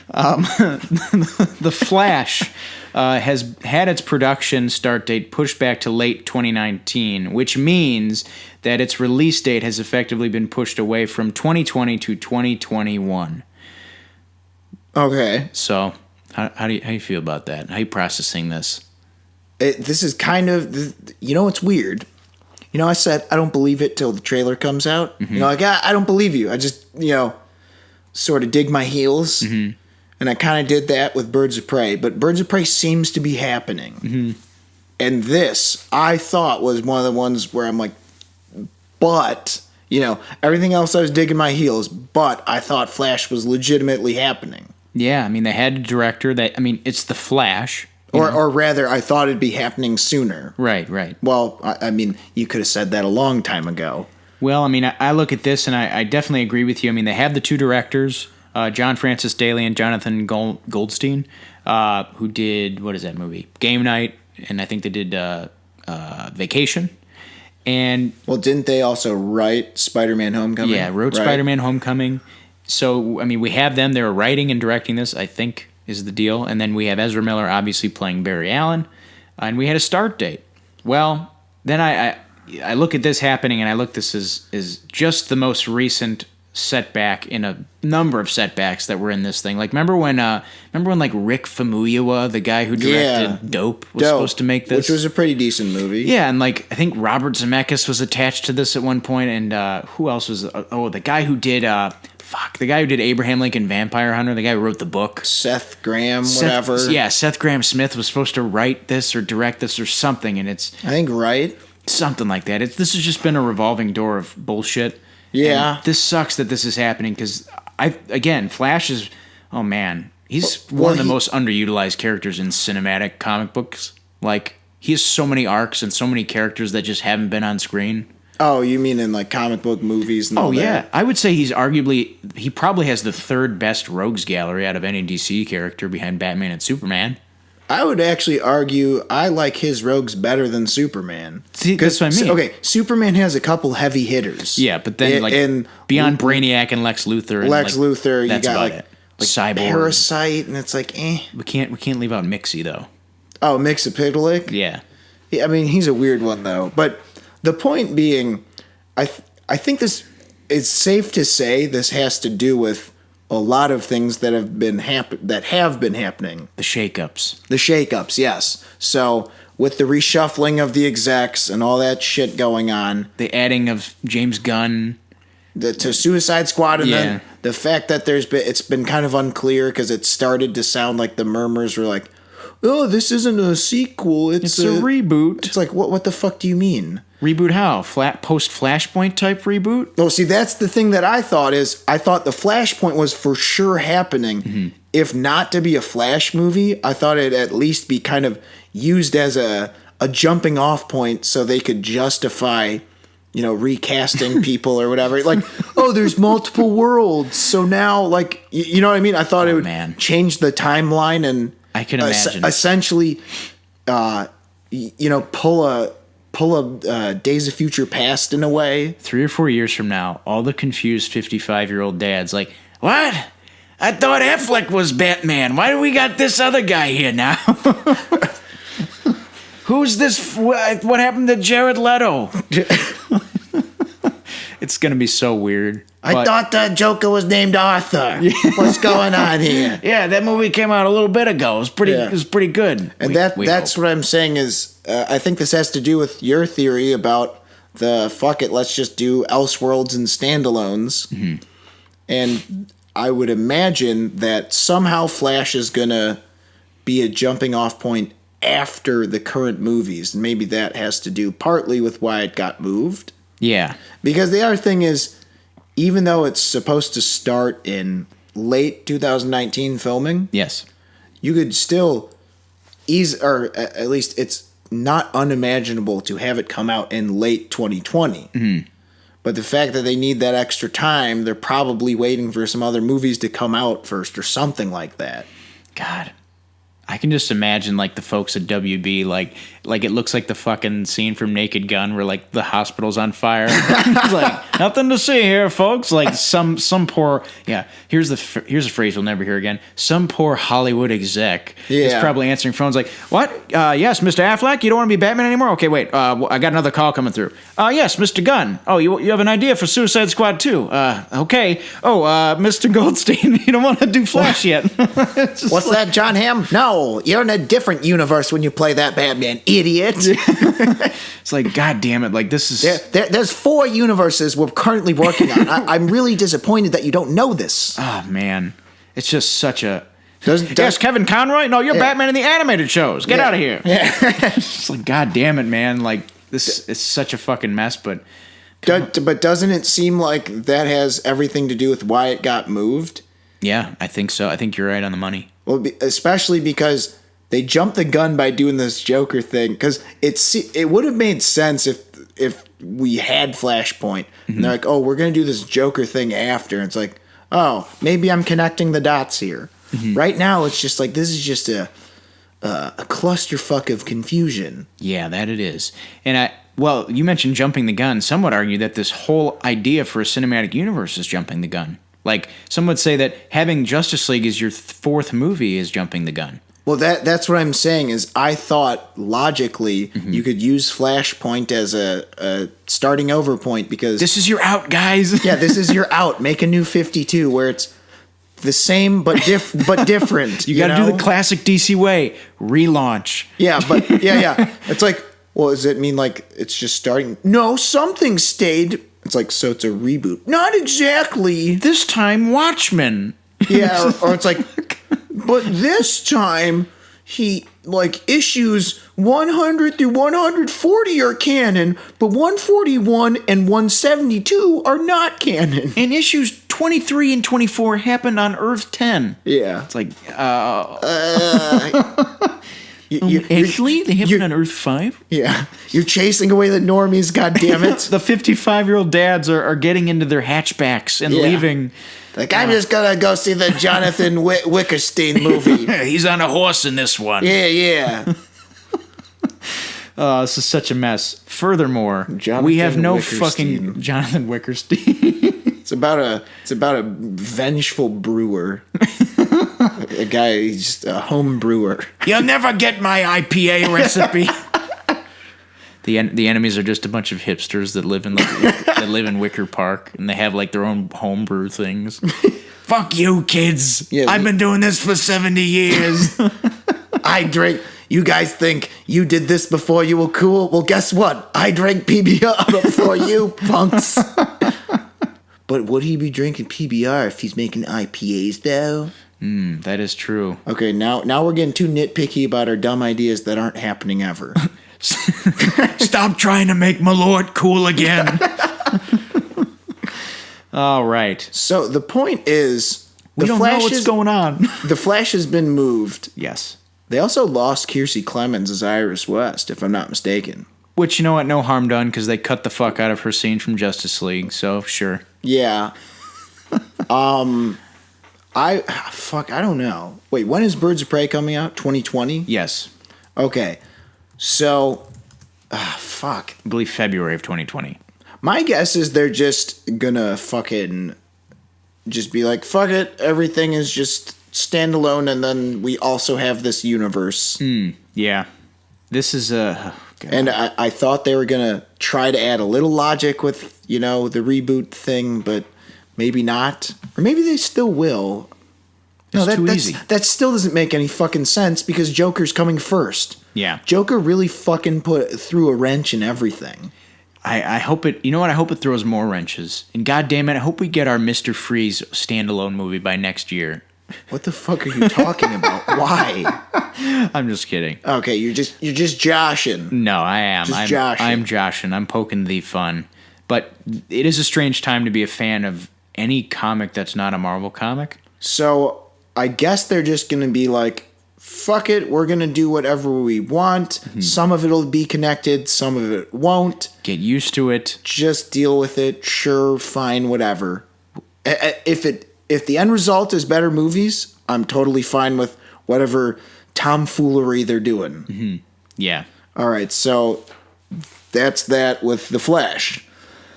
The Flash has had its production start date pushed back to late 2019, which means that its release date has effectively been pushed away from 2020 to 2021. Okay. So, how do you feel about that? How are you processing this? This is kind of, it's weird. I said I don't believe it till the trailer comes out. Mm-hmm. I don't believe you. I just, sort of dig my heels. Mm-hmm. And I kind of did that with Birds of Prey. But Birds of Prey seems to be happening. Mm-hmm. And this, I thought, was one of the ones where I'm like, but, everything else I was digging my heels, but I thought Flash was legitimately happening. Yeah, I mean, they had a director it's The Flash. Or rather, I thought it'd be happening sooner. Right. Well, you could have said that a long time ago. Well, I look at this, and I definitely agree with you. They have the two directors, John Francis Daley and Jonathan Goldstein, who did, what is that movie? Game Night, and I think they did Vacation. And well, didn't they also write Spider-Man Homecoming? Yeah, wrote right? Spider-Man Homecoming. So, we have them. They were writing and directing this, I think, is the deal. And then we have Ezra Miller obviously playing Barry Allen. And we had a start date. Well, then I look at this happening, and I look this is just the most recent setback in a number of setbacks that were in this thing. Like, remember when like Rick Famuyiwa, the guy who directed Dope, was supposed to make this? Which was a pretty decent movie. Yeah, and like I think Robert Zemeckis was attached to this at one point, and who else was? The guy who did the guy who did Abraham Lincoln Vampire Hunter, the guy who wrote the book. Seth Graham, whatever. Yeah, Seth Graham Smith was supposed to write this or direct this or something, and it's... I think right. Something like that. This has just been a revolving door of bullshit. Yeah. And this sucks that this is happening, because, Flash is... Oh, man. He's one of the most underutilized characters in cinematic comic books. Like, he has so many arcs and so many characters that just haven't been on screen. Oh, you mean in like comic book movies and all that? Oh, yeah. I would say he probably has the third best rogues gallery out of any DC character behind Batman and Superman. I would actually argue I like his rogues better than Superman. See, that's what I mean. Okay, Superman has a couple heavy hitters. Yeah, but then beyond Brainiac and Lex Luthor. Luthor, you got like Cyborg. Parasite, and it's like, eh. We can't leave out Mixie, though. Oh, Mixapitalik? Yeah. He's a weird one, though. But... the point being, I think this it's safe to say this has to do with a lot of things that have been happening. The shakeups, yes. So with the reshuffling of the execs and all that shit going on, the adding of James Gunn to Suicide Squad, and then the fact that it's been kind of unclear because it started to sound like the murmurs were like, oh, this isn't a sequel. It's a reboot. It's like, what the fuck do you mean? Reboot how? Post-Flashpoint type reboot? Oh, see, that's the thing that I thought the Flashpoint was for sure happening. Mm-hmm. If not to be a Flash movie, I thought it'd at least be kind of used as a jumping off point so they could justify, recasting people or whatever. Like, oh, there's multiple worlds. So now, like, you know what I mean? I thought it would change the timeline and I can imagine essentially, pull a Days of Future Past in a way. 3 or 4 years from now, all the confused 55-year-old dads like, what? I thought Affleck was Batman. Why do we got this other guy here now? Who's this? What happened to Jared Leto? It's going to be so weird. I thought the Joker was named Arthur. What's going on here? Yeah, that movie came out a little bit ago. It was pretty good. And that's what I'm saying is, I think this has to do with your theory about let's just do Elseworlds and standalones. Mm-hmm. And I would imagine that somehow Flash is going to be a jumping off point after the current movies. And maybe that has to do partly with why it got moved. Yeah. Because the other thing is, even though it's supposed to start in late 2019 filming, yes, you could still or at least it's not unimaginable to have it come out in late 2020. Mm-hmm. But the fact that they need that extra time, they're probably waiting for some other movies to come out first or something like that. God. I can just imagine, like, the folks at WB, like, like it looks like the fucking scene from Naked Gun where like the hospital's on fire. It's like, nothing to see here, folks. Like some poor, here's a phrase we'll never hear again. Some poor Hollywood exec is probably answering phones like, what? Yes, Mr. Affleck, you don't want to be Batman anymore? Okay, wait, I got another call coming through. Yes, Mr. Gunn. Oh, you have an idea for Suicide Squad 2? Okay. Oh, Mr. Goldstein, you don't want to do Flash yet. What's that, John Hamm? No, you're in a different universe when you play that Batman, idiot. It's like, God damn it, like this is... There's 4 universes we're currently working on. I'm really disappointed that you don't know this. Oh, man. It's just such a... Yes, Kevin Conroy? No, you're Batman in the animated shows. Get out of here. Yeah. It's like, God damn it, man. Like, this is such a fucking mess, but... But doesn't it seem like that has everything to do with why it got moved? Yeah, I think so. I think you're right on the money. Well, especially because they jumped the gun by doing this Joker thing. Because it would have made sense if we had Flashpoint. And they're like, oh, we're going to do this Joker thing after. And it's like, oh, maybe I'm connecting the dots here. Right now, it's just like, this is just a clusterfuck of confusion. Yeah, that it is. And well, you mentioned jumping the gun. Some would argue that this whole idea for a cinematic universe is jumping the gun. Like, some would say that having Justice League as your 4th movie is jumping the gun. Well, that's what I'm saying is I thought logically you could use Flashpoint as a starting over point because... This is your out, guys. Yeah, this is your out. Make a new 52 where it's the same but different. You got to do the classic DC way. Relaunch. Yeah, but yeah. It's like, well, does it mean like it's just starting? No, something stayed. It's like, so it's a reboot. Not exactly. This time, Watchmen. Yeah, or it's like, but this time, issues 100 through 140 are canon, but 141 and 172 are not canon. And issues 23 and 24 happened on Earth 10. Yeah. It's like, actually, they happened on Earth 5? Yeah. You're chasing away the normies, goddammit. The 55-year-old dads are getting into their hatchbacks and leaving. Like, I'm just gonna go see the Jonathan Wickerstein movie. He's on a horse in this one. Yeah. This is such a mess. Furthermore, we have no fucking Jonathan Wickerstein. It's about a vengeful brewer. A guy, he's just a home brewer. You'll never get my IPA recipe. The enemies are just a bunch of hipsters that live in Wicker Park, and they have like their own homebrew things. Fuck you, kids! Yeah, I've been doing this for 70 years. I drink. You guys think you did this before you were cool? Well, guess what? I drank PBR before you, punks. But would he be drinking PBR if he's making IPAs, though? That is true. Okay, now we're getting too nitpicky about our dumb ideas that aren't happening ever. Stop trying to make Malort cool again. All right. So the point is, we don't know what's going on. The Flash has been moved. Yes. They also lost Kiersey Clemens as Iris West, if I'm not mistaken. Which, you know what, no harm done, because they cut the fuck out of her scene from Justice League, so sure. Yeah. I don't know. Wait, when is Birds of Prey coming out? 2020? Yes. Okay. So, fuck. I believe February of 2020. My guess is they're just gonna fucking just be like, fuck it, everything is just standalone, and then we also have this universe. Yeah. This is a... And I thought they were gonna try to add a little logic with, the reboot thing, but maybe not. Or maybe they still will. It's too easy. That still doesn't make any fucking sense because Joker's coming first. Yeah. Joker really fucking threw a wrench in everything. I hope it... You know what? I hope it throws more wrenches. And goddamn it, I hope we get our Mr. Freeze standalone movie by next year. What the fuck are you talking about? Why? I'm just kidding. Okay, you're just joshing. No, I am. I'm joshing. I'm poking the fun. But it is a strange time to be a fan of any comic that's not a Marvel comic. So I guess they're just going to be like, fuck it, we're going to do whatever we want. Mm-hmm. Some of it will be connected, some of it won't. Get used to it. Just deal with it. Sure, fine, whatever. If the end result is better movies, I'm totally fine with whatever tomfoolery they're doing. Mm-hmm. Yeah. All right, so that's that with The Flash.